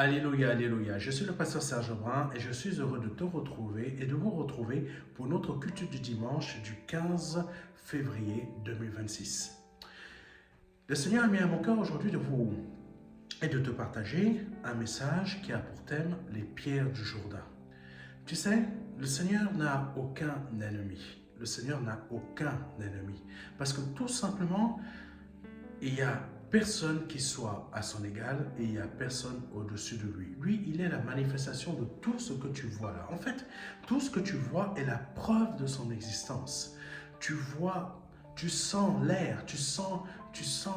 Alléluia, alléluia. Je suis le pasteur Serge Brun et je suis heureux de te retrouver et de vous retrouver pour notre culte du dimanche du 15 février 2026. Le Seigneur a mis à mon cœur aujourd'hui de te partager un message qui a pour thème les pierres du Jourdain. Tu sais, le Seigneur n'a aucun ennemi. Le Seigneur n'a aucun ennemi. Parce que tout simplement, il y a personne qui soit à son égal et il n'y a personne au-dessus de lui. Lui, il est la manifestation de tout ce que tu vois là. En fait, tout ce que tu vois est la preuve de son existence. Tu vois, tu sens l'air, tu sens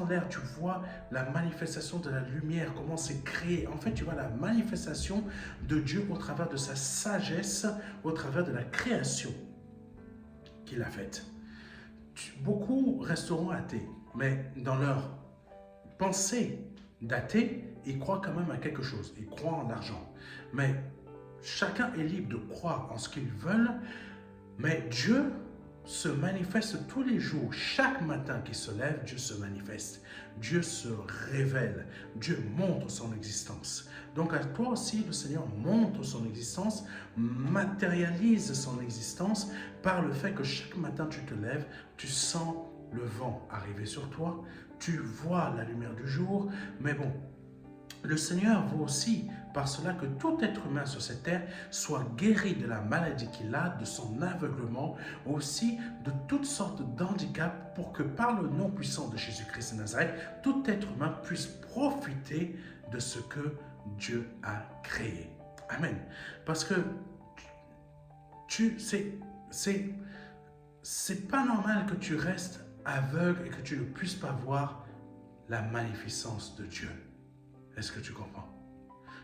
l'air, tu vois la manifestation de la lumière, comment c'est créé. En fait, tu vois la manifestation de Dieu au travers de sa sagesse, au travers de la création qu'il a faite. Beaucoup resteront athées, mais dans leur pensée d'athée, ils croient quand même à quelque chose. Ils croient en l'argent. Mais chacun est libre de croire en ce qu'ils veulent. Mais Dieu se manifeste tous les jours. Chaque matin qu'il se lève, Dieu se manifeste. Dieu se révèle. Dieu montre son existence. Donc à toi aussi, le Seigneur montre son existence, matérialise son existence par le fait que chaque matin tu te lèves, tu sens le vent arriver sur toi, tu vois la lumière du jour, mais bon, le Seigneur veut aussi, par cela, que tout être humain sur cette terre soit guéri de la maladie qu'il a, de son aveuglement, aussi de toutes sortes d'handicaps, pour que par le nom puissant de Jésus-Christ de Nazareth, tout être humain puisse profiter de ce que Dieu a créé. Amen. Parce que c'est pas normal que tu restes aveugle et que tu ne puisses pas voir la magnificence de Dieu. Est-ce que tu comprends?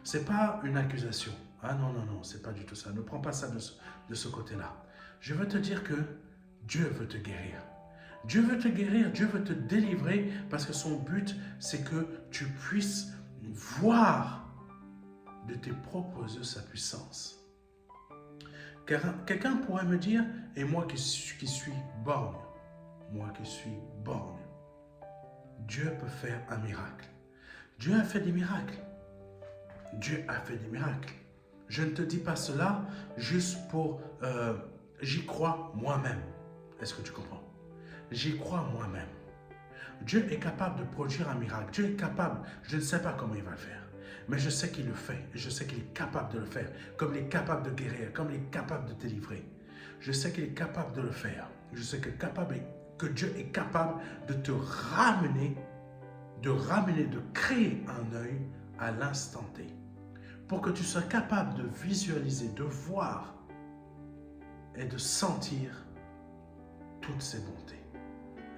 C'est pas une accusation. Ah non, non, non, c'est pas du tout ça. Ne prends pas ça de ce côté-là. Je veux te dire que Dieu veut te guérir. Dieu veut te guérir, Dieu veut te délivrer parce que son but, c'est que tu puisses voir de tes propres yeux sa puissance. Car quelqu'un pourrait me dire, et moi qui suis borgne, Dieu peut faire un miracle. Dieu a fait des miracles. Dieu a fait des miracles. Je ne te dis pas cela juste pour... j'y crois moi-même. Est-ce que tu comprends? J'y crois moi-même. Dieu est capable de produire un miracle. Dieu est capable. Je ne sais pas comment il va le faire. Mais je sais qu'il le fait. Et je sais qu'il est capable de le faire. Comme il est capable de guérir. Comme il est capable de délivrer. Je sais qu'il est capable de le faire. Je sais que Dieu est capable de te ramener, de créer un œil à l'instant T. Pour que tu sois capable de visualiser, de voir et de sentir toutes ces bontés.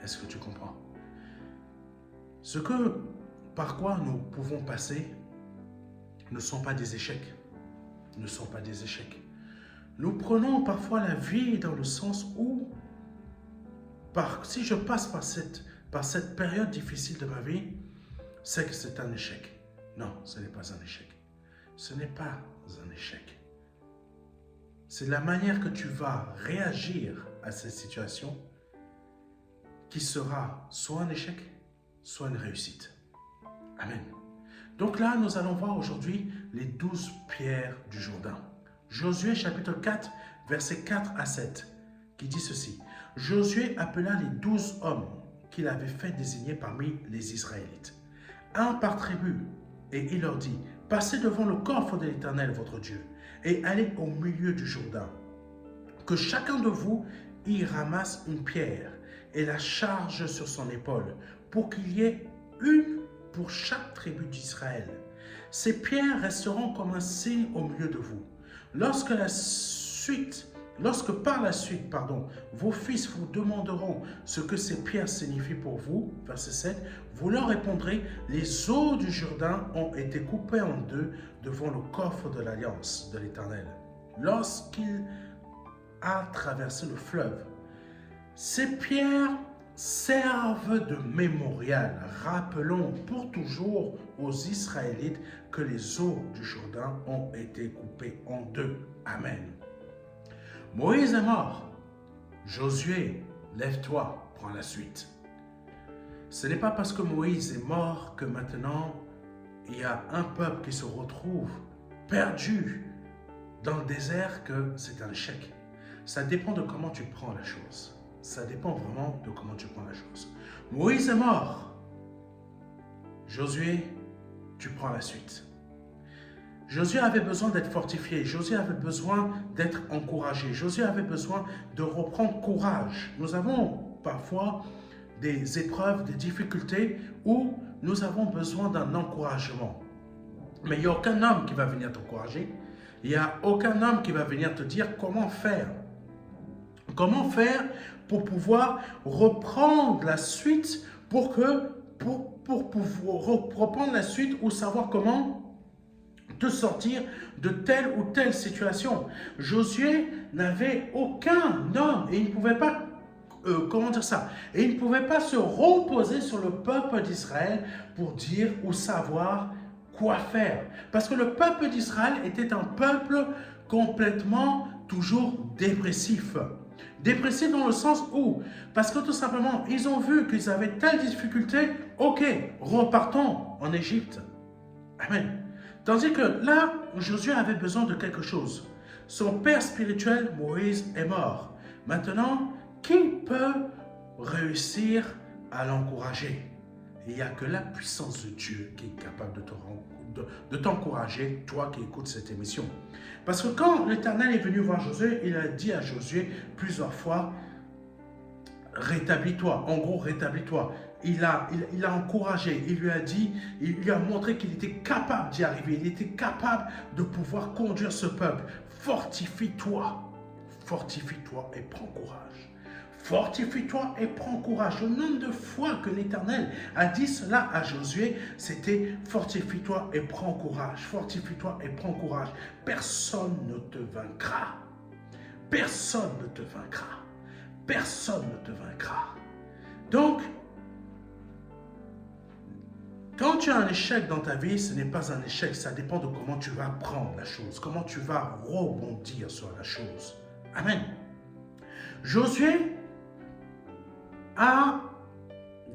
Est-ce que tu comprends? Par quoi nous pouvons passer ne sont pas des échecs. Ne sont pas des échecs. Nous prenons parfois la vie dans le sens où, si je passe par cette période difficile de ma vie, c'est que c'est un échec. Non, ce n'est pas un échec. Ce n'est pas un échec. C'est la manière que tu vas réagir à cette situation qui sera soit un échec, soit une réussite. Amen. Donc là, nous allons voir aujourd'hui les 12 pierres du Jourdain. Josué chapitre 4, versets 4 à 7, qui dit ceci. Josué appela les 12 hommes qu'il avait fait désigner parmi les Israélites, un par tribu, et il leur dit, passez devant le coffre de l'Éternel, votre Dieu, et allez au milieu du Jourdain. Que chacun de vous y ramasse une pierre et la charge sur son épaule, pour qu'il y ait une pour chaque tribu d'Israël. Ces pierres resteront comme un signe au milieu de vous. Lorsque par la suite, vos fils vous demanderont ce que ces pierres signifient pour vous, verset 7, vous leur répondrez, les eaux du Jourdain ont été coupées en deux devant le coffre de l'Alliance de l'Éternel, lorsqu'il a traversé le fleuve. Ces pierres servent de mémorial. Rappelons pour toujours aux Israélites que les eaux du Jourdain ont été coupées en deux. Amen. Moïse est mort. Josué, lève-toi, prends la suite. Ce n'est pas parce que Moïse est mort que maintenant il y a un peuple qui se retrouve perdu dans le désert, que c'est un échec. Ça dépend de comment tu prends la chose. Ça dépend vraiment de comment tu prends la chose. Moïse est mort. Josué, tu prends la suite. Josué avait besoin d'être fortifié. Josué avait besoin d'être encouragé. Josué avait besoin de reprendre courage. Nous avons parfois des épreuves, des difficultés où nous avons besoin d'un encouragement. Mais il n'y a aucun homme qui va venir t'encourager. Il n'y a aucun homme qui va venir te dire comment faire. Comment faire pour pouvoir reprendre la suite, pour pouvoir reprendre la suite ou savoir comment te sortir de telle ou telle situation. Josué n'avait aucun homme et il ne pouvait pas comment dire ça? Et il ne pouvait pas se reposer sur le peuple d'Israël pour dire ou savoir quoi faire. Parce que le peuple d'Israël était un peuple complètement toujours dépressif. Dépressif dans le sens où, parce que tout simplement, ils ont vu qu'ils avaient telle difficulté, ok, repartons en Égypte. Amen. Tandis que là, Josué avait besoin de quelque chose. Son père spirituel, Moïse, est mort. Maintenant, qui peut réussir à l'encourager? Il n'y a que la puissance de Dieu qui est capable de t'encourager, toi qui écoutes cette émission. Parce que quand l'Éternel est venu voir Josué, il a dit à Josué plusieurs fois, rétablis-toi, en gros, rétablis-toi. Il l'a encouragé, il lui a dit, il lui a montré qu'il était capable d'y arriver, il était capable de pouvoir conduire ce peuple. Fortifie-toi, fortifie-toi et prends courage. Fortifie-toi et prends courage. Le nombre de fois que l'Éternel a dit cela à Josué, c'était fortifie-toi et prends courage. Fortifie-toi et prends courage. Personne ne te vaincra. Personne ne te vaincra. Personne ne te vaincra. Donc, quand tu as un échec dans ta vie, ce n'est pas un échec. Ça dépend de comment tu vas prendre la chose, comment tu vas rebondir sur la chose. Amen. Josué a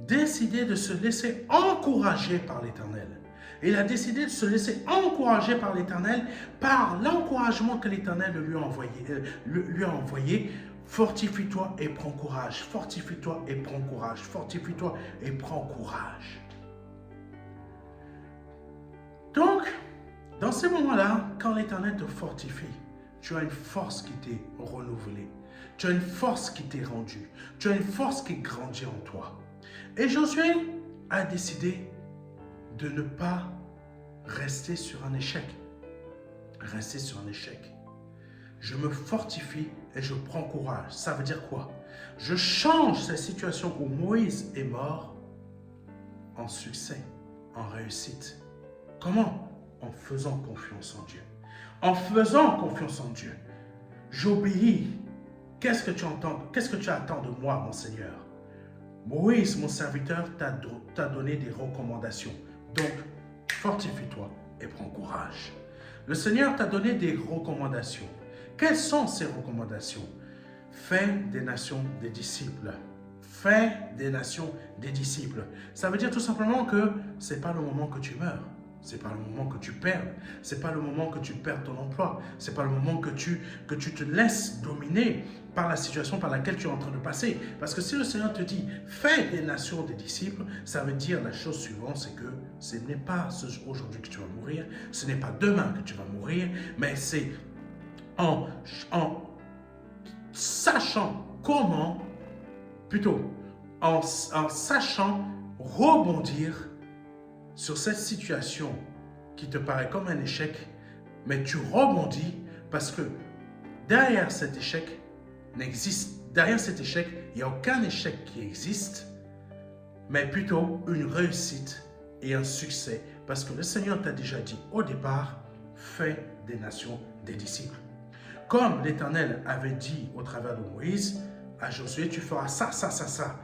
décidé de se laisser encourager par l'Éternel. Il a décidé de se laisser encourager par l'Éternel, par l'encouragement que l'Éternel lui a envoyé. Fortifie-toi et prends courage. Fortifie-toi et prends courage. Fortifie-toi et prends courage. Donc, dans ces moments-là, quand l'Éternel te fortifie, tu as une force qui t'est renouvelée. Tu as une force qui t'est rendue. Tu as une force qui grandit en toi. Et Josué a décidé de ne pas rester sur un échec. Rester sur un échec. Je me fortifie et je prends courage. Ça veut dire quoi? Je change cette situation où Moïse est mort en succès, en réussite. Comment? En faisant confiance en Dieu. En faisant confiance en Dieu. J'obéis. Qu'est-ce que tu entends? Qu'est-ce que tu attends de moi, mon Seigneur? Moïse, mon serviteur, t'a donné des recommandations. Donc, fortifie-toi et prends courage. Le Seigneur t'a donné des recommandations. Quelles sont ces recommandations? Fais des nations des disciples. Fais des nations des disciples. Ça veut dire tout simplement que ce n'est pas le moment que tu meurs. Ce n'est pas le moment que tu perds. Ce n'est pas le moment que tu perds ton emploi. Ce n'est pas le moment que tu te laisses dominer par la situation par laquelle tu es en train de passer. Parce que si le Seigneur te dit « fais des nations des disciples », ça veut dire la chose suivante, c'est que ce n'est pas aujourd'hui que tu vas mourir, ce n'est pas demain que tu vas mourir, mais c'est en sachant comment, plutôt en sachant rebondir sur cette situation qui te paraît comme un échec, mais tu rebondis parce que derrière cet échec, il n'y a aucun échec qui existe, mais plutôt une réussite et un succès. Parce que le Seigneur t'a déjà dit au départ, fais des nations des disciples. Comme l'Éternel avait dit au travers de Moïse, à Josué, tu feras ça, ça, ça, ça.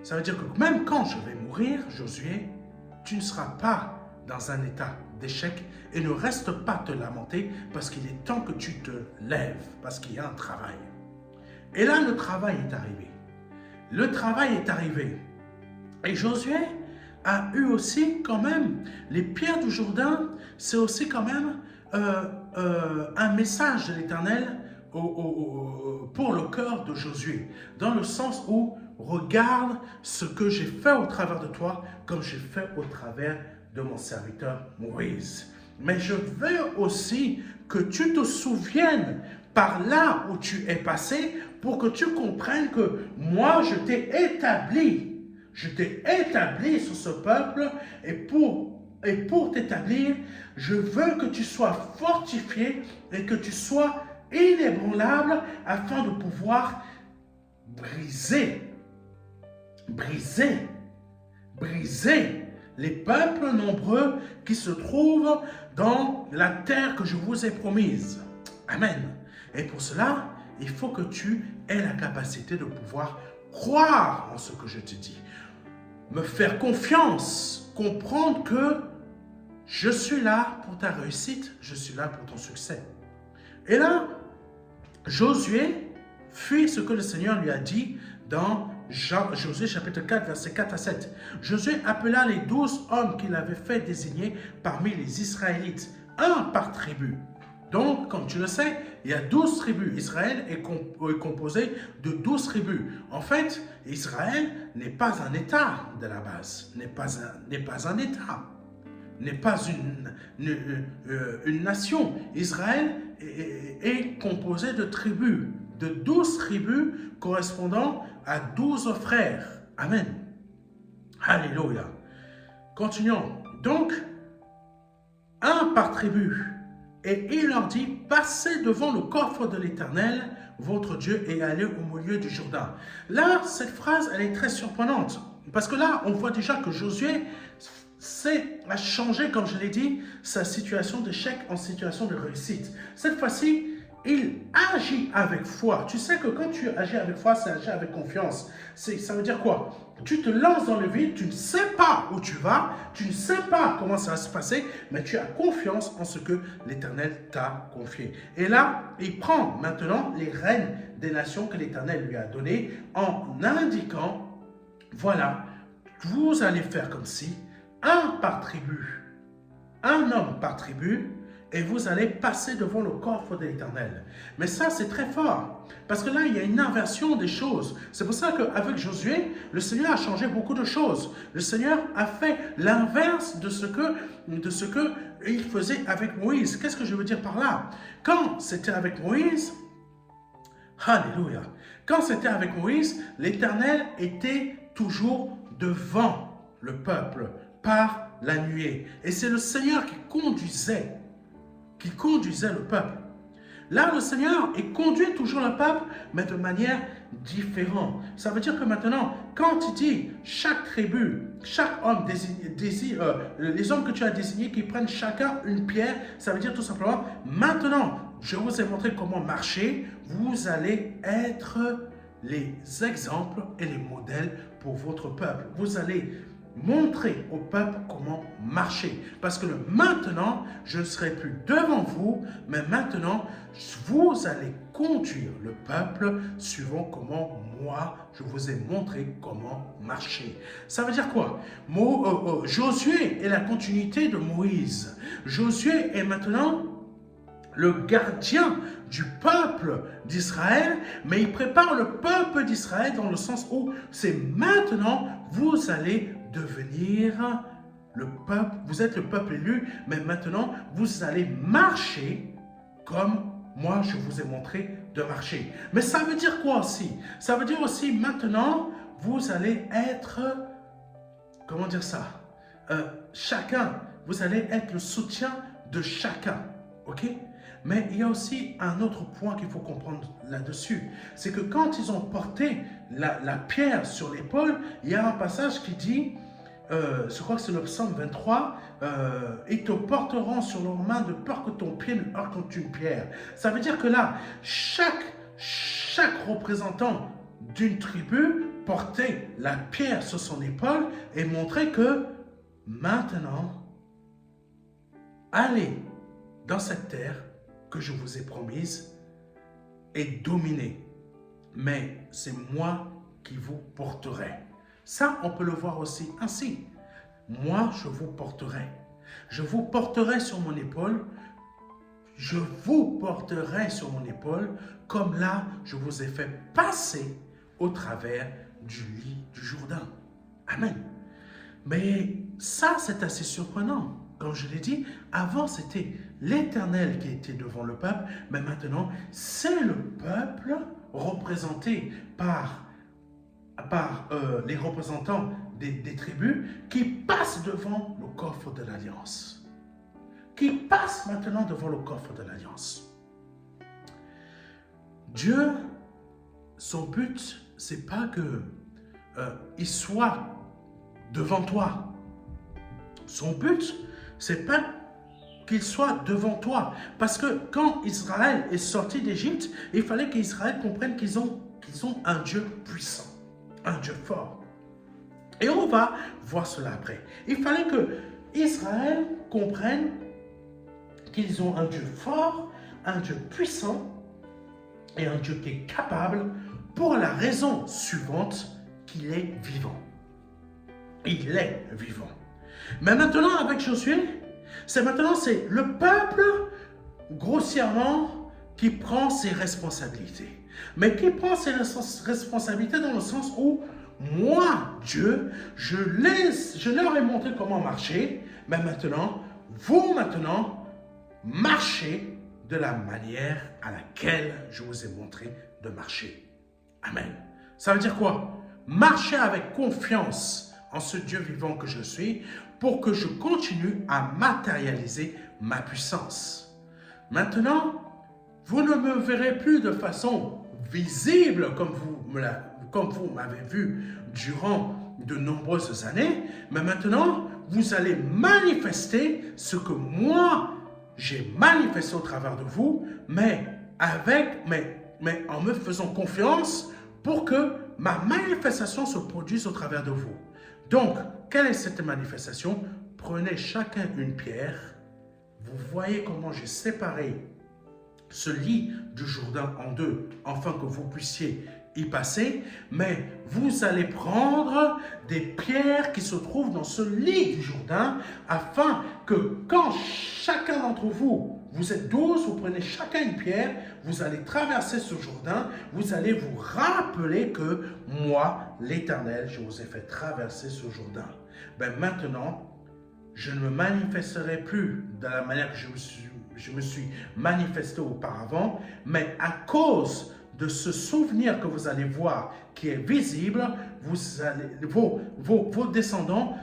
Ça veut dire que même quand je vais mourir, Josué, tu ne seras pas dans un état d'échec et ne reste pas te lamenter parce qu'il est temps que tu te lèves, parce qu'il y a un travail. Et là, le travail est arrivé. Le travail est arrivé. Et Josué a eu aussi quand même, les pierres du Jourdain, c'est aussi quand même un message de l'Éternel pour le cœur de Josué, dans le sens où regarde ce que j'ai fait au travers de toi, comme j'ai fait au travers de mon serviteur Moïse. Mais je veux aussi que tu te souviennes par là où tu es passé pour que tu comprennes que moi, je t'ai établi. Je t'ai établi sur ce peuple et pour t'établir, je veux que tu sois fortifié et que tu sois inébranlable afin de pouvoir briser les peuples nombreux qui se trouvent dans la terre que je vous ai promise. Amen. Et pour cela, il faut que tu aies la capacité de pouvoir croire en ce que je te dis. Me faire confiance, comprendre que je suis là pour ta réussite, je suis là pour ton succès. Et là, Josué fit ce que le Seigneur lui a dit dans Josué chapitre 4, versets 4 à 7. Josué appela les 12 hommes qu'il avait fait désigner parmi les Israélites, un par tribu. Donc, comme tu le sais, il y a 12 tribus. Israël est composé de 12 tribus. En fait, Israël n'est pas un État de la base, n'est pas un État, n'est pas une nation. Israël est composé de tribus, de 12 tribus correspondant à 12 frères. Amen. Alléluia. Continuons. Donc, un par tribu. Et il leur dit, passez devant le coffre de l'Éternel, votre Dieu, et allez au milieu du Jourdain. Là, cette phrase, elle est très surprenante. Parce que là, on voit déjà que Josué a changé, comme je l'ai dit, sa situation d'échec en situation de réussite. Cette fois-ci, il agit avec foi. Tu sais que quand tu agis avec foi, c'est agir avec confiance. Ça veut dire quoi? Tu te lances dans le vide, tu ne sais pas où tu vas, tu ne sais pas comment ça va se passer, mais tu as confiance en ce que l'Éternel t'a confié. Et là, il prend maintenant les rênes des nations que l'Éternel lui a données en indiquant, voilà, vous allez faire comme si, un par tribu, un homme par tribu, et vous allez passer devant le coffre de l'Éternel. Mais ça, c'est très fort. Parce que là, il y a une inversion des choses. C'est pour ça qu'avec Josué, le Seigneur a changé beaucoup de choses. Le Seigneur a fait l'inverse de ce que il faisait avec Moïse. Qu'est-ce que je veux dire par là? Quand c'était avec Moïse, alléluia. Quand c'était avec Moïse, l'Éternel était toujours devant le peuple par la nuée. Et c'est le Seigneur qui conduisait le peuple. Là, le Seigneur, il conduit toujours le peuple, mais de manière différente. Ça veut dire que maintenant, quand il dit chaque tribu, chaque homme les hommes que tu as désignés qui prennent chacun une pierre, ça veut dire tout simplement, maintenant, je vous ai montré comment marcher, vous allez être les exemples et les modèles pour votre peuple. Vous allez montrer au peuple comment marcher. Parce que maintenant, je ne serai plus devant vous, mais maintenant, vous allez conduire le peuple suivant comment moi, je vous ai montré comment marcher. Ça veut dire quoi? Josué est la continuité de Moïse. Josué est maintenant le gardien du peuple d'Israël, mais il prépare le peuple d'Israël dans le sens où c'est maintenant, vous allez devenir le peuple, vous êtes le peuple élu, mais maintenant, vous allez marcher comme moi, je vous ai montré de marcher. Mais ça veut dire quoi aussi? Ça veut dire aussi, maintenant, vous allez être, comment dire ça? Chacun, vous allez être le soutien de chacun, ok? Mais il y a aussi un autre point qu'il faut comprendre là-dessus. C'est que quand ils ont porté la pierre sur l'épaule, il y a un passage qui dit, je crois que c'est le psaume 23, ils te porteront sur leurs mains de peur que ton pied ne heurte contre une pierre. Ça veut dire que là, chaque représentant d'une tribu portait la pierre sur son épaule et montrait que maintenant, allez dans cette terre que je vous ai promise et dominez. Mais c'est moi qui vous porterai. Ça, on peut le voir aussi ainsi. moi je vous porterai. Je vous porterai sur mon épaule. Je vous porterai sur mon épaule, comme là je vous ai fait passer au travers du lit du Jourdain. Amen. Mais ça, c'est assez surprenant. Comme je l'ai dit, avant, c'était l'Éternel qui était devant le peuple, mais maintenant, c'est le peuple représenté par les représentants des tribus qui passent devant le coffre de l'Alliance. Qui passent maintenant devant le coffre de l'Alliance. Dieu, son but, c'est pas que il soit devant toi. Son but, c'est pas qu'il soit devant toi. Parce que quand Israël est sorti d'Égypte, il fallait qu'Israël comprenne qu'ils ont un Dieu puissant, un Dieu fort. Et on va voir cela après. Il fallait que Israël comprenne qu'ils ont un Dieu fort, un Dieu puissant et un Dieu qui est capable pour la raison suivante qu'il est vivant. Il est vivant. Mais maintenant, avec Josué, c'est le peuple, grossièrement, qui prend ses responsabilités. Mais qui prend ses responsabilités dans le sens où, moi, Dieu, je leur ai montré comment marcher, mais maintenant, vous, marchez de la manière à laquelle je vous ai montré de marcher. Amen. Ça veut dire quoi? Marcher avec confiance en ce Dieu vivant que je suis pour que je continue à matérialiser ma puissance. Maintenant, vous ne me verrez plus de façon visible comme vous m'avez vu durant de nombreuses années, mais maintenant, vous allez manifester ce que moi, j'ai manifesté au travers de vous, mais en me faisant confiance pour que ma manifestation se produise au travers de vous. Donc, quelle est cette manifestation? Prenez chacun une pierre. Vous voyez comment j'ai séparé ce lit du Jourdain en deux, afin que vous puissiez y passer. Mais vous allez prendre des pierres qui se trouvent dans ce lit du Jourdain, afin que quand chacun d'entre vous, vous êtes 12, vous prenez chacun une pierre, vous allez traverser ce Jourdain, vous allez vous rappeler que moi, l'Éternel, je vous ai fait traverser ce Jourdain. Ben maintenant, je ne me manifesterai plus de la manière que je me suis manifesté auparavant, mais à cause de ce souvenir que vous allez voir qui est visible, vos descendants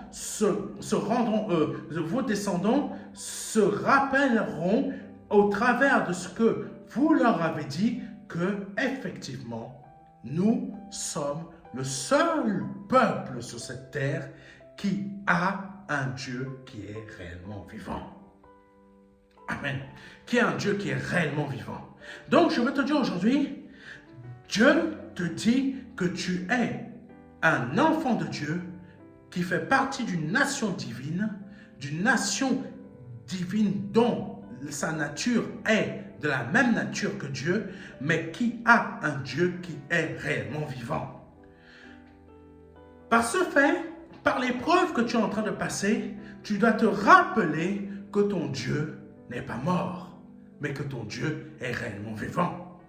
vos descendants se rappelleront au travers de ce que vous leur avez dit que effectivement nous sommes le seul peuple sur cette terre qui a un Dieu qui est réellement vivant. Amen. Qui est un Dieu qui est réellement vivant. Donc je veux te dire aujourd'hui, Dieu te dit que tu es un enfant de Dieu qui fait partie d'une nation divine dont sa nature est de la même nature que Dieu, mais qui a un Dieu qui est réellement vivant. Par ce fait, par l'épreuve que tu es en train de passer, tu dois te rappeler que ton Dieu n'est pas mort, mais que ton Dieu est réellement vivant.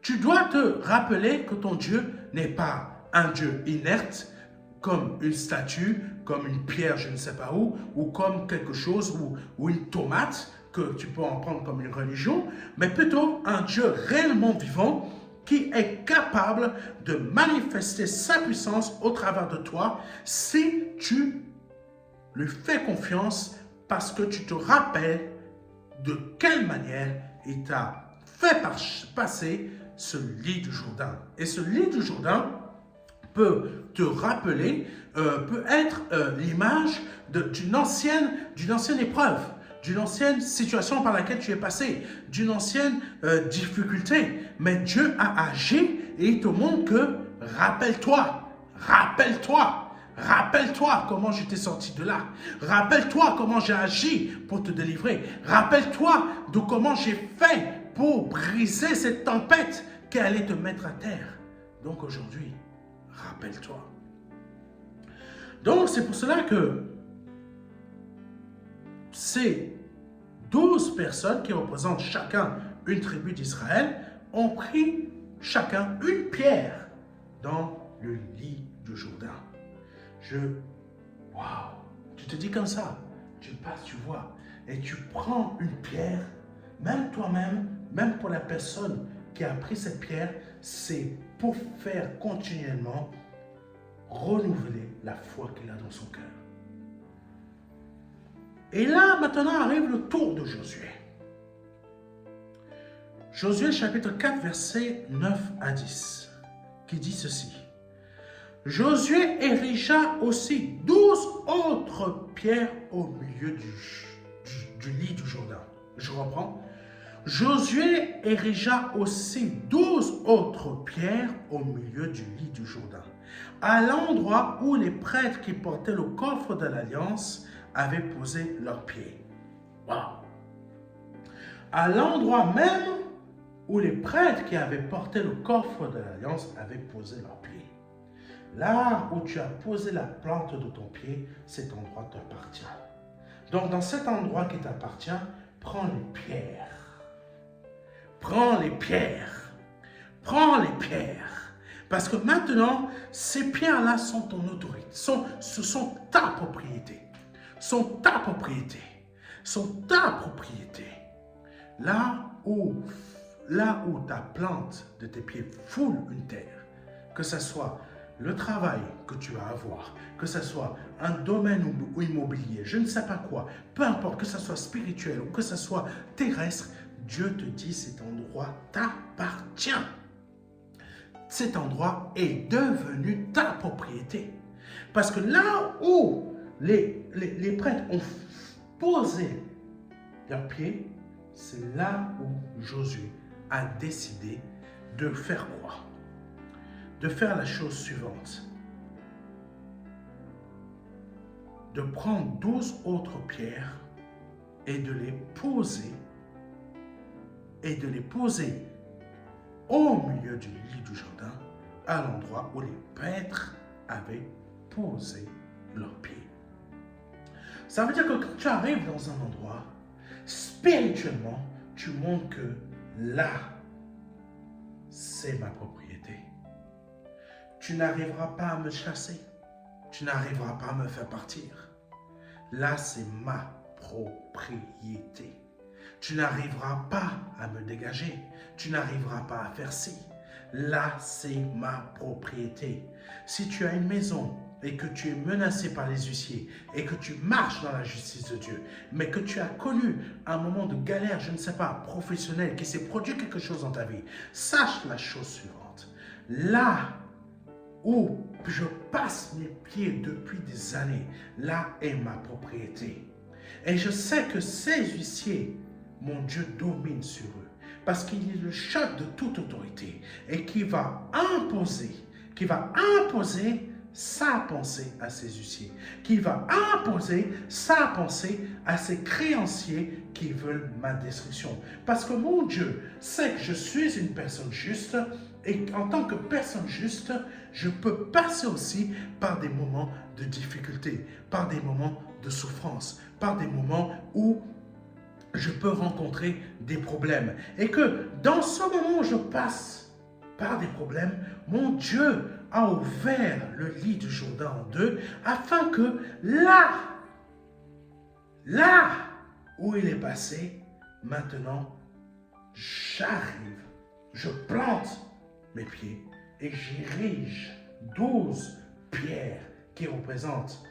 Tu dois te rappeler que ton Dieu n'est pas un Dieu inerte, comme une statue, comme une pierre, je ne sais pas où, ou comme quelque chose, ou une tomate, que tu peux en prendre comme une religion, mais plutôt un Dieu réellement vivant qui est capable de manifester sa puissance au travers de toi si tu lui fais confiance parce que tu te rappelles de quelle manière il t'a fait passer ce lit du Jourdain. Et ce lit du Jourdain peut te rappeler, peut être l'image d'une ancienne épreuve, d'une ancienne situation par laquelle tu es passé, d'une ancienne difficulté. Mais Dieu a agi et il te montre que rappelle-toi comment je t'ai sorti de là. Rappelle-toi comment j'ai agi pour te délivrer. Rappelle-toi de comment j'ai fait pour briser cette tempête qui allait te mettre à terre. Donc aujourd'hui, rappelle-toi. Donc c'est pour cela que ces 12 personnes qui représentent chacun une tribu d'Israël ont pris chacun une pierre dans le lit du Jourdain. Waouh! Tu te dis comme ça, tu passes, tu vois, et tu prends une pierre, même toi-même, même pour la personne qui a pris cette pierre, c'est pour faire continuellement renouveler la foi qu'il a dans son cœur. Et là, maintenant, arrive le tour de Josué. Josué, chapitre 4, versets 9 à 10, qui dit ceci. Josué érigea aussi 12 autres pierres au milieu du lit du Jourdain. Je reprends. Josué érigea aussi 12 autres pierres au milieu du lit du Jourdain, à l'endroit où les prêtres qui portaient le coffre de l'Alliance avaient posé leurs pieds. Wow! À l'endroit même où les prêtres qui avaient porté le coffre de l'Alliance avaient posé leurs pieds. Là où tu as posé la plante de ton pied, cet endroit t'appartient. Donc dans cet endroit qui t'appartient, prends les pierres. Prends les pierres. Prends les pierres. Parce que maintenant, ces pierres-là sont ton autorité. Ce sont ta propriété. Sont ta propriété. Sont ta propriété. Là où ta plante de tes pieds foule une terre, que ce soit le travail que tu vas avoir, que ce soit un domaine immobilier, je ne sais pas quoi, peu importe, que ce soit spirituel ou que ce soit terrestre, Dieu te dit cet endroit t'appartient. Cet endroit est devenu ta propriété. Parce que là où les prêtres ont posé leurs pieds, c'est là où Josué a décidé de faire quoi? De faire la chose suivante. De prendre 12 autres pierres et de les poser au milieu du lit du Jourdain, à l'endroit où les prêtres avaient posé leurs pieds. Ça veut dire que quand tu arrives dans un endroit, spirituellement, tu montres que là, c'est ma propriété. Tu n'arriveras pas à me chasser. Tu n'arriveras pas à me faire partir. Là, c'est ma propriété. Tu n'arriveras pas à me dégager. Tu n'arriveras pas à faire ci. Là, c'est ma propriété. Si tu as une maison et que tu es menacé par les huissiers et que tu marches dans la justice de Dieu, mais que tu as connu un moment de galère, je ne sais pas, professionnel, qui s'est produit quelque chose dans ta vie, sache la chose suivante. Là où je passe mes pieds depuis des années, là est ma propriété. Et je sais que ces huissiers, mon Dieu domine sur eux, parce qu'il est le chef de toute autorité et qui va imposer sa pensée à ses huissiers, qui va imposer sa pensée à ses créanciers qui veulent ma destruction. Parce que mon Dieu sait que je suis une personne juste et en tant que personne juste, je peux passer aussi par des moments de difficulté, par des moments de souffrance, par des moments où je peux rencontrer des problèmes. Et que dans ce moment où je passe par des problèmes, mon Dieu a ouvert le lit du Jourdain en deux, afin que là où il est passé, maintenant, j'arrive, je plante mes pieds et j'érige 12 pierres qui représentent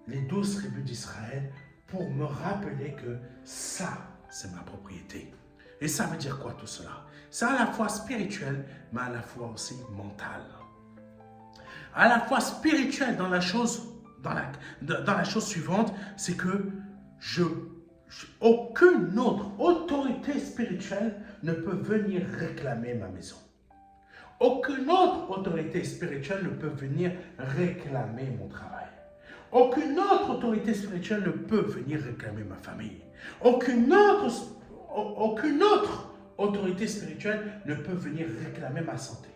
les 12 tribus d'Israël pour me rappeler que ça, c'est ma propriété. Et ça veut dire quoi tout cela? C'est à la fois spirituel, mais à la fois aussi mental. À la fois spirituel dans la chose suivante, c'est que aucune autre autorité spirituelle ne peut venir réclamer ma maison. Aucune autre autorité spirituelle ne peut venir réclamer mon travail. Aucune autre autorité spirituelle ne peut venir réclamer ma famille. Aucune autre autorité spirituelle ne peut venir réclamer ma santé.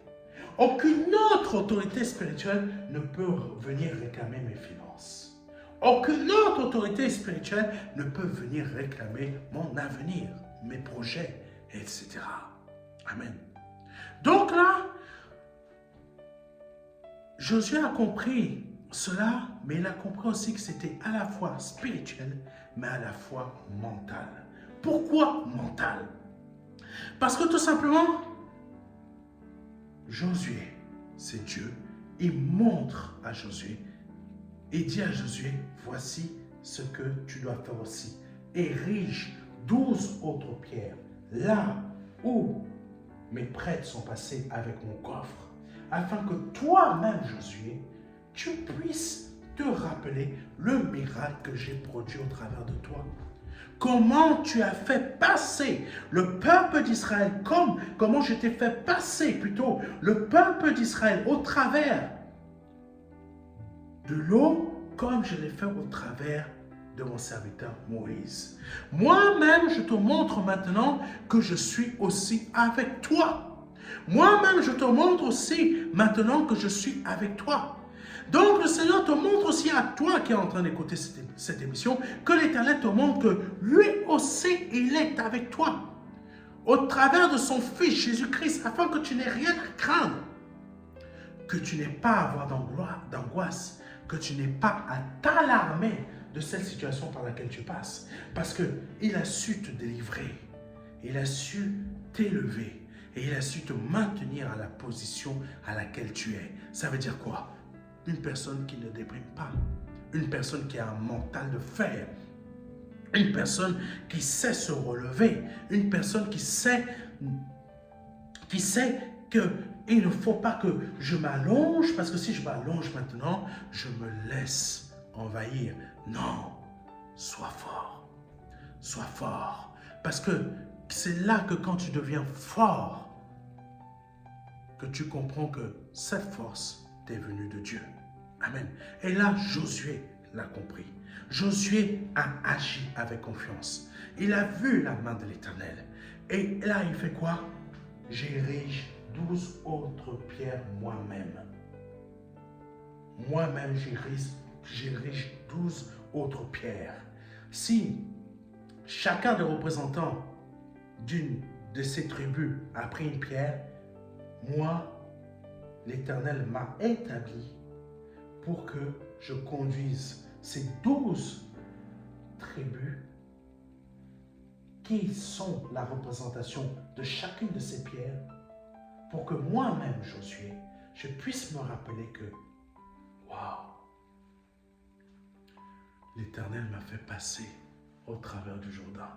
Aucune autre autorité spirituelle ne peut venir réclamer mes finances. Aucune autre autorité spirituelle ne peut venir réclamer mon avenir, mes projets, etc. Amen. Donc là, Josué a compris cela, mais il a compris aussi que c'était à la fois spirituel, mais à la fois mental. Pourquoi mental? Parce que tout simplement, Josué, c'est Dieu, il montre à Josué, et dit à Josué, voici ce que tu dois faire aussi. Érige 12 autres pierres, là où mes prêtres sont passés avec mon coffre, afin que toi-même, Josué, tu puisses te rappeler le miracle que j'ai produit au travers de toi. Comment tu as fait passer le peuple d'Israël, comment je t'ai fait passer plutôt le peuple d'Israël au travers de l'eau, comme je l'ai fait au travers de mon serviteur Moïse. Moi-même, je te montre maintenant que je suis aussi avec toi. Moi-même, je te montre aussi maintenant que je suis avec toi. Donc, le Seigneur te montre aussi à toi qui es en train d'écouter cette émission, que l'Éternel te montre que lui aussi, il est avec toi. Au travers de son Fils Jésus-Christ, afin que tu n'aies rien à craindre, que tu n'aies pas à avoir d'angoisse, que tu n'aies pas à t'alarmer de cette situation par laquelle tu passes. Parce qu'il a su te délivrer, il a su t'élever et il a su te maintenir à la position à laquelle tu es. Ça veut dire quoi? Une personne qui ne déprime pas, une personne qui a un mental de fer, une personne qui sait se relever, une personne qui sait qu'il ne faut pas que je m'allonge, parce que si je m'allonge maintenant, je me laisse envahir. Non, sois fort, parce que c'est là que quand tu deviens fort, que tu comprends que cette force t'est venue de Dieu. Amen. Et là, Josué l'a compris. Josué a agi avec confiance. Il a vu la main de l'Éternel. Et là, il fait quoi? J'érige 12 autres pierres moi-même. Moi-même, j'érige 12 autres pierres. Si chacun des représentants d'une de ces tribus a pris une pierre, moi, l'Éternel m'a établi pour que je conduise ces 12 tribus qui sont la représentation de chacune de ces pierres, pour que moi-même, Josué, je puisse me rappeler que, waouh, l'Éternel m'a fait passer au travers du Jourdain.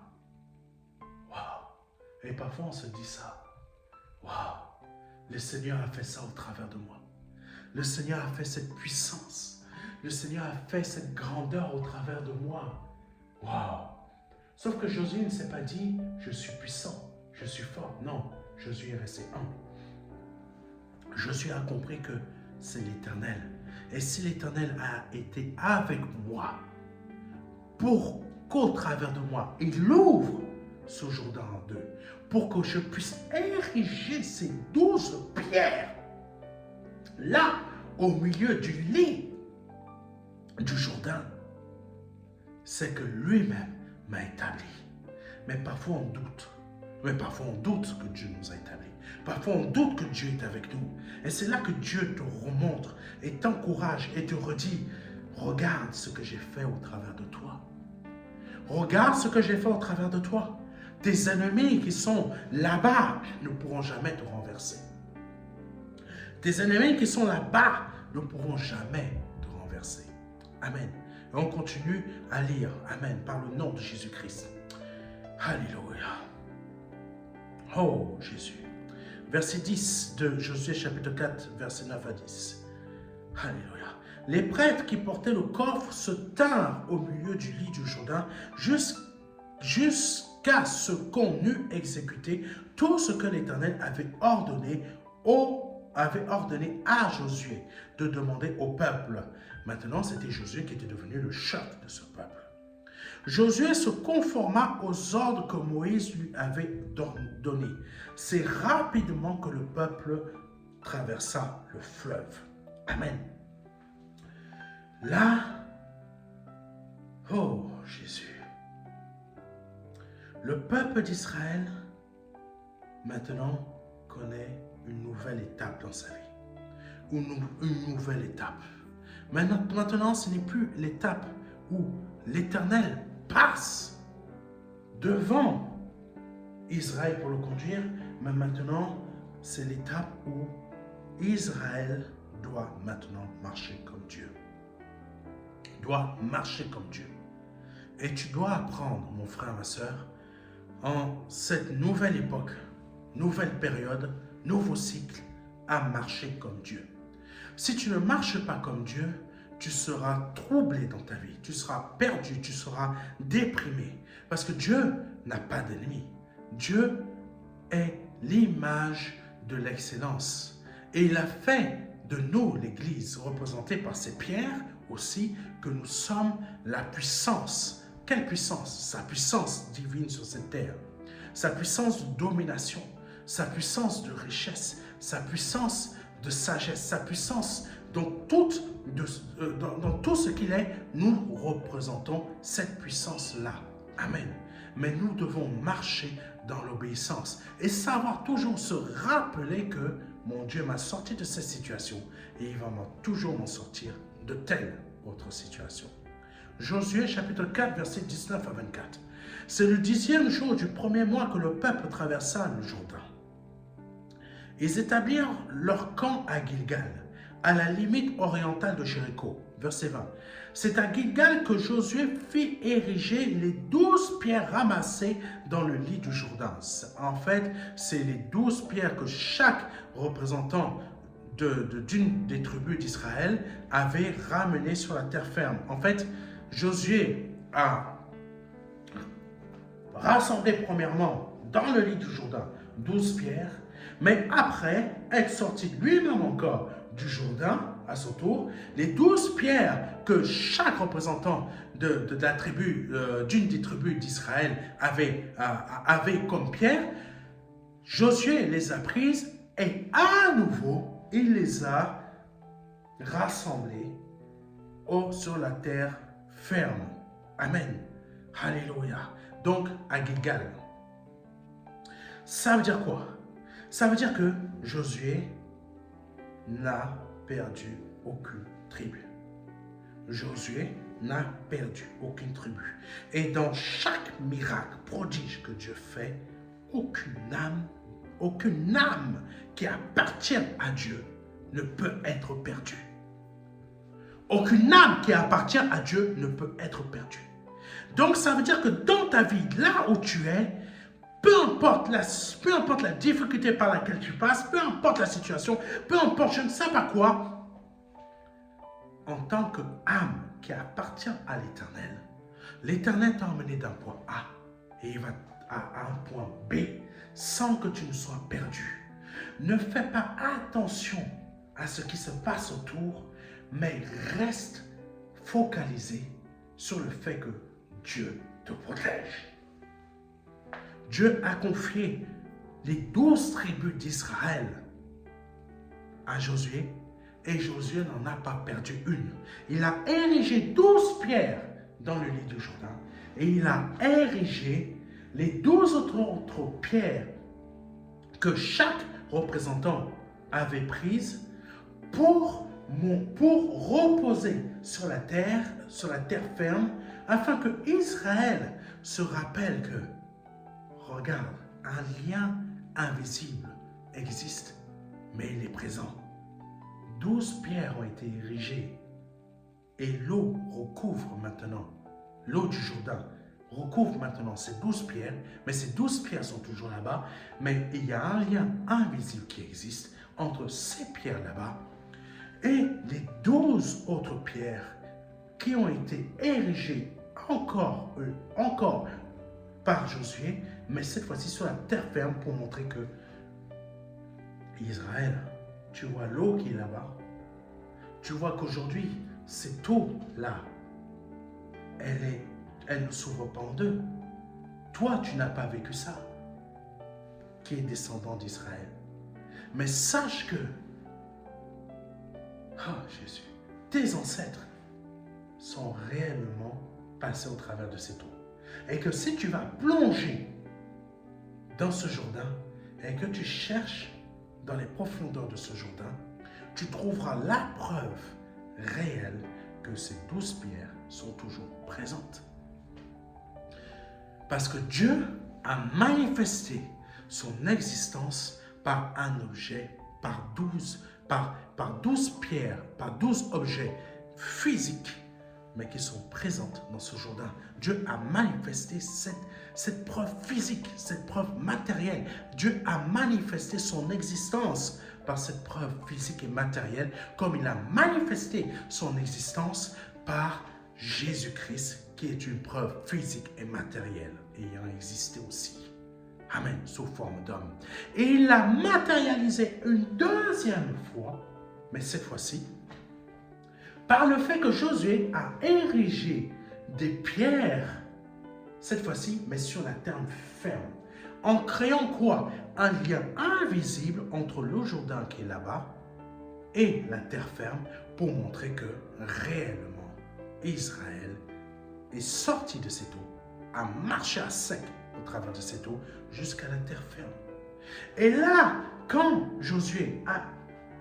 Waouh! Et parfois on se dit ça. Waouh! Le Seigneur a fait ça au travers de moi. Le Seigneur a fait cette puissance. Le Seigneur a fait cette grandeur au travers de moi. Waouh! Sauf que Josué ne s'est pas dit, je suis puissant, je suis fort. Non, Josué est resté humble. Josué a compris que c'est l'Éternel. Et si l'Éternel a été avec moi, pour qu'au travers de moi, il ouvre ce Jourdain en deux, pour que je puisse ériger ces 12 pierres, là, au milieu du lit du Jourdain, c'est que lui-même m'a établi. Mais parfois on doute. Mais parfois on doute que Dieu nous a établis. Parfois on doute que Dieu est avec nous. Et c'est là que Dieu te remontre et t'encourage et te redit, regarde ce que j'ai fait au travers de toi. Regarde ce que j'ai fait au travers de toi. Tes ennemis qui sont là-bas ne pourront jamais te renverser. Tes ennemis qui sont là-bas ne pourront jamais te renverser. Amen. Et on continue à lire. Amen. Par le nom de Jésus-Christ. Alléluia. Oh Jésus. Verset 10 de Josué chapitre 4, verset 9 à 10. Alléluia. Les prêtres qui portaient le coffre se tinrent au milieu du lit du Jourdain jusqu'à ce qu'on eût exécuté tout ce que l'Éternel avait ordonné à Josué de demander au peuple. Maintenant, c'était Josué qui était devenu le chef de ce peuple. Josué se conforma aux ordres que Moïse lui avait donnés. C'est rapidement que le peuple traversa le fleuve. Amen. Là, Oh Jésus. Le peuple d'Israël, maintenant, connaît une nouvelle étape dans sa vie. Une nouvelle étape. Maintenant, ce n'est plus l'étape où l'Éternel passe devant Israël pour le conduire, mais maintenant, c'est l'étape où Israël doit maintenant marcher comme Dieu. Doit marcher comme Dieu. Et tu dois apprendre, mon frère, ma soeur, en cette nouvelle époque, nouvelle période, nouveau cycle, à marcher comme Dieu. Si tu ne marches pas comme Dieu, tu seras troublé dans ta vie, tu seras perdu, tu seras déprimé. Parce que Dieu n'a pas d'ennemi. Dieu est l'image de l'excellence. Et il a fait de nous, l'Église, représentée par ces pierres aussi, que nous sommes la puissance. Quelle puissance? Sa puissance divine sur cette terre. Sa puissance de domination, sa puissance de richesse, sa puissance de sagesse, sa puissance dans tout ce qu'il est, nous représentons cette puissance-là. Amen. Mais nous devons marcher dans l'obéissance et savoir toujours se rappeler que mon Dieu m'a sorti de cette situation et il va toujours m'en sortir de telle autre situation. Josué chapitre 4, versets 19 à 24. C'est le 10e jour du premier mois que le peuple traversa le Jourdain. Ils établirent leur camp à Gilgal, à la limite orientale de Jéricho. Verset 20. C'est à Gilgal que Josué fit ériger les 12 pierres ramassées dans le lit du Jourdain. En fait, c'est les 12 pierres que chaque représentant d'une des tribus d'Israël avait ramenées sur la terre ferme. En fait, Josué a rassemblé premièrement dans le lit du Jourdain 12 pierres, mais après être sorti lui-même encore du Jourdain, à son tour, les 12 pierres que chaque représentant de la tribu, d'une des tribus d'Israël avait comme pierre, Josué les a prises et à nouveau, il les a rassemblées sur la terre ferme. Amen. Alléluia. Donc, à Gilgal. Ça veut dire quoi? Ça veut dire que Josué n'a perdu aucune tribu. Josué n'a perdu aucune tribu. Et dans chaque miracle, prodige que Dieu fait, aucune âme qui appartient à Dieu ne peut être perdue. Aucune âme qui appartient à Dieu ne peut être perdue. Donc ça veut dire que dans ta vie, là où tu es, peu importe la difficulté par laquelle tu passes, peu importe la situation, peu importe je ne sais pas quoi, en tant qu'âme qui appartient à l'Éternel, l'Éternel t'a emmené d'un point A et il va à un point B sans que tu ne sois perdu. Ne fais pas attention à ce qui se passe autour, mais reste focalisé sur le fait que Dieu te protège. Dieu a confié les 12 tribus d'Israël à Josué et Josué n'en a pas perdu une. Il a érigé 12 pierres dans le lit du Jourdain et il a érigé les 12 autres pierres que chaque représentant avait prises pour reposer sur la terre ferme, afin que Israël se rappelle que, regarde, un lien invisible existe, mais il est présent. 12 pierres ont été érigées et l'eau recouvre maintenant, l'eau du Jourdain recouvre maintenant ces 12 pierres, mais ces 12 pierres sont toujours là-bas, mais il y a un lien invisible qui existe entre ces pierres là-bas et les 12 autres pierres qui ont été érigées encore par Josué, mais cette fois-ci sur la terre ferme pour montrer que Israël, tu vois l'eau qui est là-bas, tu vois qu'aujourd'hui, cette eau-là, elle ne s'ouvre pas en deux. Toi, tu n'as pas vécu ça, qui est descendant d'Israël. Mais sache que, Jésus, tes ancêtres sont réellement passer au travers de cette eau. Et que si tu vas plonger dans ce Jourdain et que tu cherches dans les profondeurs de ce Jourdain, tu trouveras la preuve réelle que ces 12 pierres sont toujours présentes. Parce que Dieu a manifesté son existence par un objet, par 12 pierres, par 12 objets physiques, mais qui sont présentes dans ce Jourdain. Dieu a manifesté cette preuve physique, cette preuve matérielle. Dieu a manifesté son existence par cette preuve physique et matérielle, comme il a manifesté son existence par Jésus-Christ, qui est une preuve physique et matérielle, ayant existé aussi. Amen, sous forme d'homme. Et il l'a matérialisé une deuxième fois, mais cette fois-ci, par le fait que Josué a érigé des pierres, cette fois-ci, mais sur la terre ferme, en créant quoi? Un lien invisible entre le Jourdain qui est là-bas et la terre ferme, pour montrer que réellement Israël est sorti de cette eau, a marché à sec au travers de cette eau jusqu'à la terre ferme. Et là, quand Josué a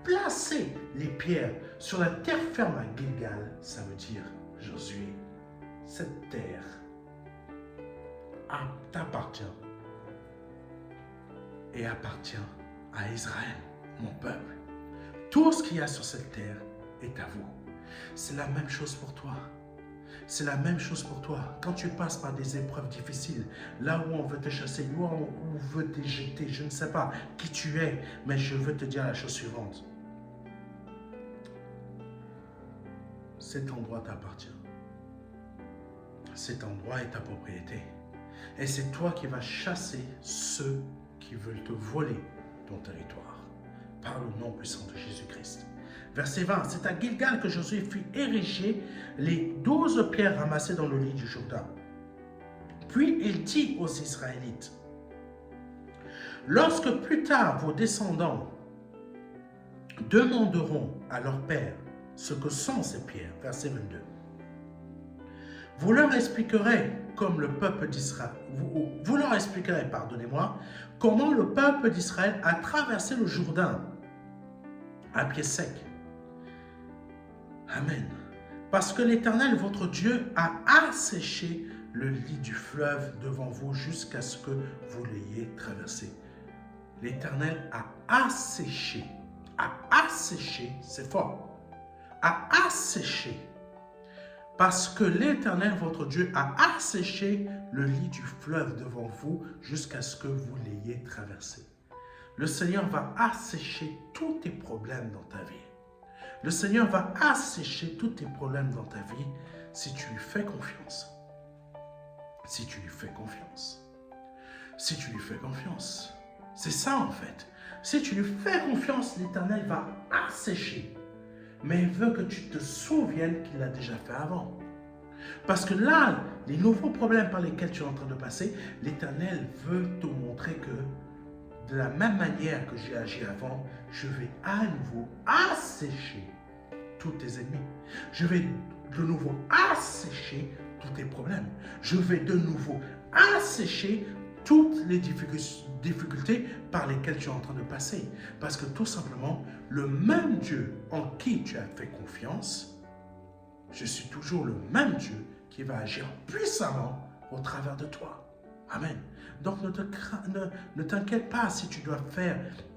placé les pierres sur la terre ferme à Gilgal, ça veut dire, Josué, cette terre t'appartient et appartient à Israël, mon peuple. Tout ce qu'il y a sur cette terre est à vous. C'est la même chose pour toi. C'est la même chose pour toi. Quand tu passes par des épreuves difficiles, là où on veut te chasser, là où on veut te jeter, je ne sais pas qui tu es, mais je veux te dire la chose suivante. Cet endroit t'appartient. Cet endroit est ta propriété. Et c'est toi qui vas chasser ceux qui veulent te voler ton territoire. Par le nom puissant de Jésus-Christ. Verset 20. C'est à Gilgal que Josué fit ériger les 12 pierres ramassées dans le lit du Jourdain. Puis il dit aux Israélites, lorsque plus tard vos descendants demanderont à leur père ce que sont ces pierres, verset 22, vous leur expliquerez comme le peuple d'Israël, vous leur expliquerez, pardonnez-moi, comment le peuple d'Israël a traversé le Jourdain à pied sec. Amen. Parce que l'Éternel, votre Dieu, a asséché le lit du fleuve devant vous jusqu'à ce que vous l'ayez traversé. L'Éternel a asséché, c'est fort, a asséché. Parce que l'Éternel, votre Dieu, a asséché le lit du fleuve devant vous jusqu'à ce que vous l'ayez traversé. Le Seigneur va assécher tous tes problèmes dans ta vie. Le Seigneur va assécher tous tes problèmes dans ta vie si tu lui fais confiance. Si tu lui fais confiance. Si tu lui fais confiance. C'est ça en fait. Si tu lui fais confiance, l'Éternel va assécher. Mais il veut que tu te souviennes qu'il l'a déjà fait avant. Parce que là, les nouveaux problèmes par lesquels tu es en train de passer, l'Éternel veut te montrer que de la même manière que j'ai agi avant, je vais à nouveau assécher tous tes ennemis. Je vais de nouveau assécher tous tes problèmes. Je vais de nouveau assécher toutes les difficultés par lesquelles tu es en train de passer. Parce que tout simplement, le même Dieu en qui tu as fait confiance, je suis toujours le même Dieu qui va agir puissamment au travers de toi. Amen. Donc ne t'inquiète pas si tu dois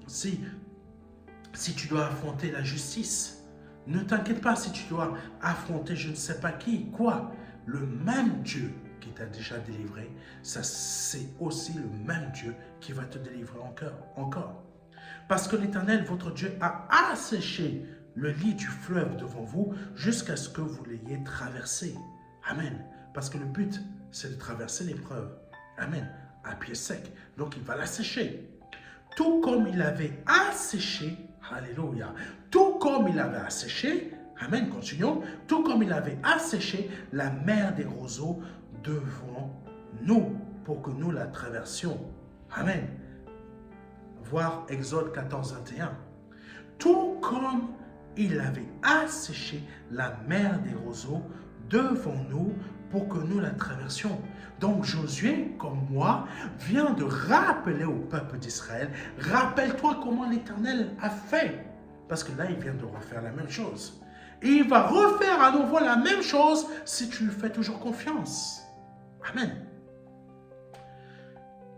si tu dois affronter la justice. Ne t'inquiète pas si tu dois affronter je ne sais pas qui, quoi. Le même Dieu qui t'a déjà délivré, ça c'est aussi le même Dieu qui va te délivrer encore. Parce que l'Éternel, votre Dieu, a asséché le lit du fleuve devant vous jusqu'à ce que vous l'ayez traversé. Amen. Parce que le but, c'est de traverser l'épreuve. Amen. À pied sec. Donc, il va l'assécher. Tout comme il avait asséché, alléluia, tout comme il avait asséché, amen, continuons, tout comme il avait asséché la mer des roseaux devant nous, pour que nous la traversions. Amen. Voir Exode 14, 21. Tout comme il avait asséché la mer des roseaux devant nous pour que nous la traversions. Donc Josué, comme moi, vient de rappeler au peuple d'Israël, rappelle-toi comment l'Éternel a fait. Parce que là, il vient de refaire la même chose. Et il va refaire à nouveau la même chose si tu lui fais toujours confiance. Amen.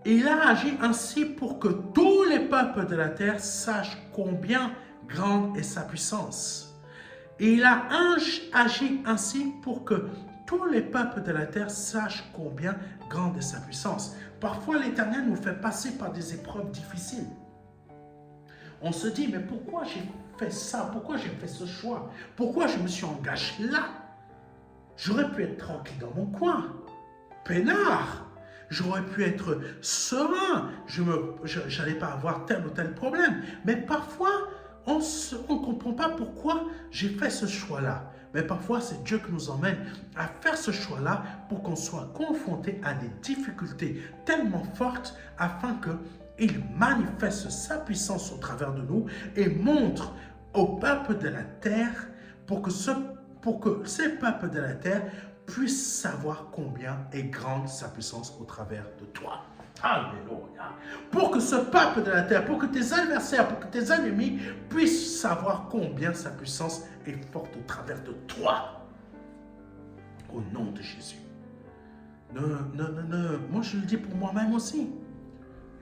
Il a agi ainsi pour que tous les peuples de la terre sachent combien grande est sa puissance. Et il a agi ainsi pour que tous les peuples de la terre sachent combien grande est sa puissance. Parfois, l'Éternel nous fait passer par des épreuves difficiles. On se dit, mais pourquoi j'ai fait ça? Pourquoi j'ai fait ce choix? Pourquoi je me suis engagé là? J'aurais pu être tranquille dans mon coin, peinard. J'aurais pu être serein. Je n'allais pas avoir tel ou tel problème. Mais parfois, on ne comprend pas pourquoi j'ai fait ce choix-là. Mais parfois, c'est Dieu qui nous emmène à faire ce choix-là pour qu'on soit confronté à des difficultés tellement fortes afin qu'il manifeste sa puissance au travers de nous et montre au peuple de la terre pour que ces peuples de la terre puissent savoir combien est grande sa puissance au travers de toi. Alléluia. Pour que ce peuple de la terre, pour que tes adversaires, pour que tes ennemis puissent savoir combien sa puissance est forte au travers de toi. Au nom de Jésus. Moi, je le dis pour moi-même aussi.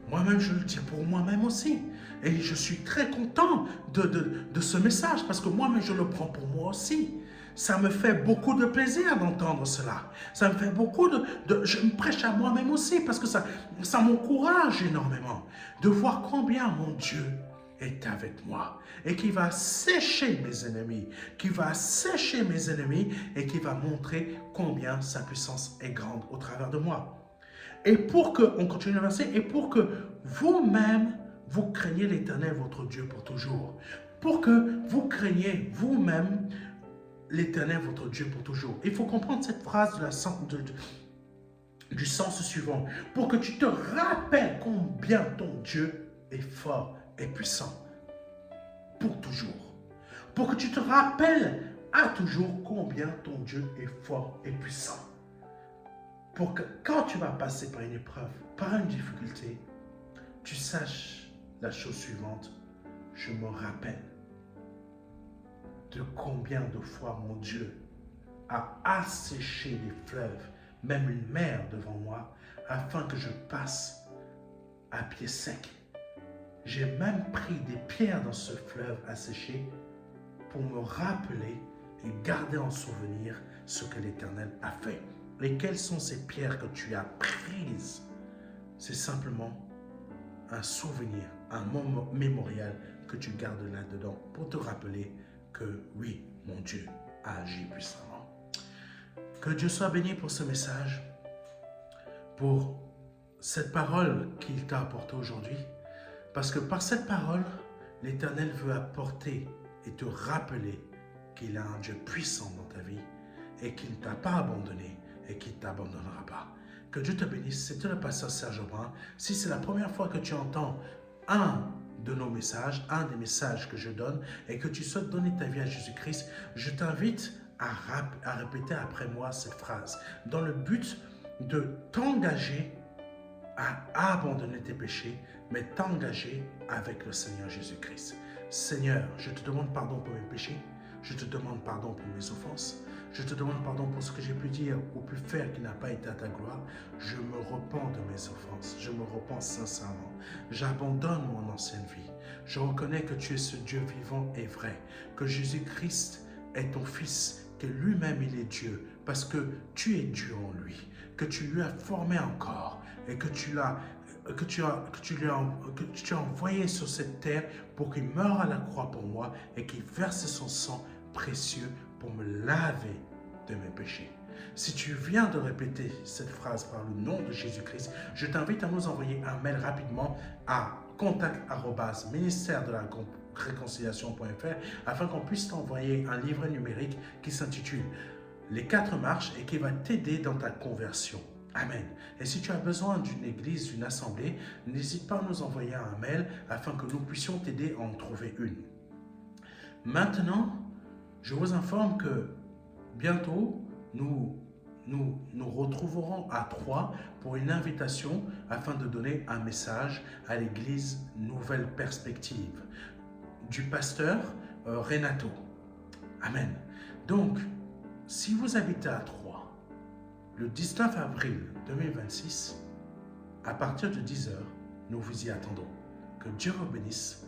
Moi-même, je le dis pour moi-même aussi. Et je suis très content de ce message parce que moi-même, je le prends pour moi aussi. Ça me fait beaucoup de plaisir d'entendre cela. Ça me fait beaucoup je me prêche à moi-même aussi parce que ça m'encourage énormément de voir combien mon Dieu est avec moi et qui va sécher mes ennemis, et qui va montrer combien sa puissance est grande au travers de moi. Et pour que, on continue le verset, et pour que vous-même, vous craignez l'Éternel, votre Dieu, pour toujours. Pour que vous craignez vous-même l'Éternel, votre Dieu, pour toujours. Il faut comprendre cette phrase du sens suivant. Pour que tu te rappelles combien ton Dieu est fort et puissant. Pour toujours. Pour que tu te rappelles à toujours combien ton Dieu est fort et puissant. Pour que quand tu vas passer par une épreuve, par une difficulté, tu saches la chose suivante. Je me rappelle de combien de fois mon Dieu a asséché les fleuves, même une mer devant moi, afin que je passe à pied sec. J'ai même pris des pierres dans ce fleuve asséché pour me rappeler et garder en souvenir ce que l'Éternel a fait. Et quelles sont ces pierres que tu as prises? C'est simplement un souvenir, un moment mémorial que tu gardes là-dedans pour te rappeler que oui, mon Dieu a agi puissamment. Que Dieu soit béni pour ce message, pour cette parole qu'il t'a apportée aujourd'hui, parce que par cette parole, l'Éternel veut apporter et te rappeler qu'il a un Dieu puissant dans ta vie et qu'il ne t'a pas abandonné et qu'il ne t'abandonnera pas. Que Dieu te bénisse. C'était le pasteur Serge Aubin. Si c'est la première fois que tu entends un de nos messages, un des messages que je donne et que tu souhaites donner ta vie à Jésus-Christ, je t'invite à répéter après moi cette phrase dans le but de t'engager à abandonner tes péchés, mais t'engager avec le Seigneur Jésus-Christ. Seigneur, je te demande pardon pour mes péchés, je te demande pardon pour mes offenses, je te demande pardon pour ce que j'ai pu dire ou pu faire qui n'a pas été à ta gloire. Je me repens de mes offenses, je me repens sincèrement. J'abandonne mon ancienne vie. Je reconnais que tu es ce Dieu vivant et vrai, que Jésus-Christ est ton Fils, que lui-même il est Dieu, parce que tu es Dieu en lui, que tu lui as formé encore et que tu as envoyé sur cette terre pour qu'il meure à la croix pour moi et qu'il verse son sang précieux pour me laver de mes péchés. Si tu viens de répéter cette phrase par le nom de Jésus-Christ, je t'invite à nous envoyer un mail rapidement à contact@ministère-de-la-réconciliation.fr afin qu'on puisse t'envoyer un livret numérique qui s'intitule Les 4 marches et qui va t'aider dans ta conversion. Amen. Et si tu as besoin d'une église, d'une assemblée, n'hésite pas à nous envoyer un mail afin que nous puissions t'aider à en trouver une. Maintenant, je vous informe que bientôt, nous nous retrouverons à Troyes pour une invitation afin de donner un message à l'église Nouvelle Perspective du pasteur Renato. Amen. Donc, si vous habitez à Troyes, le 19 avril 2026, à partir de 10 h, nous vous y attendons. Que Dieu vous bénisse.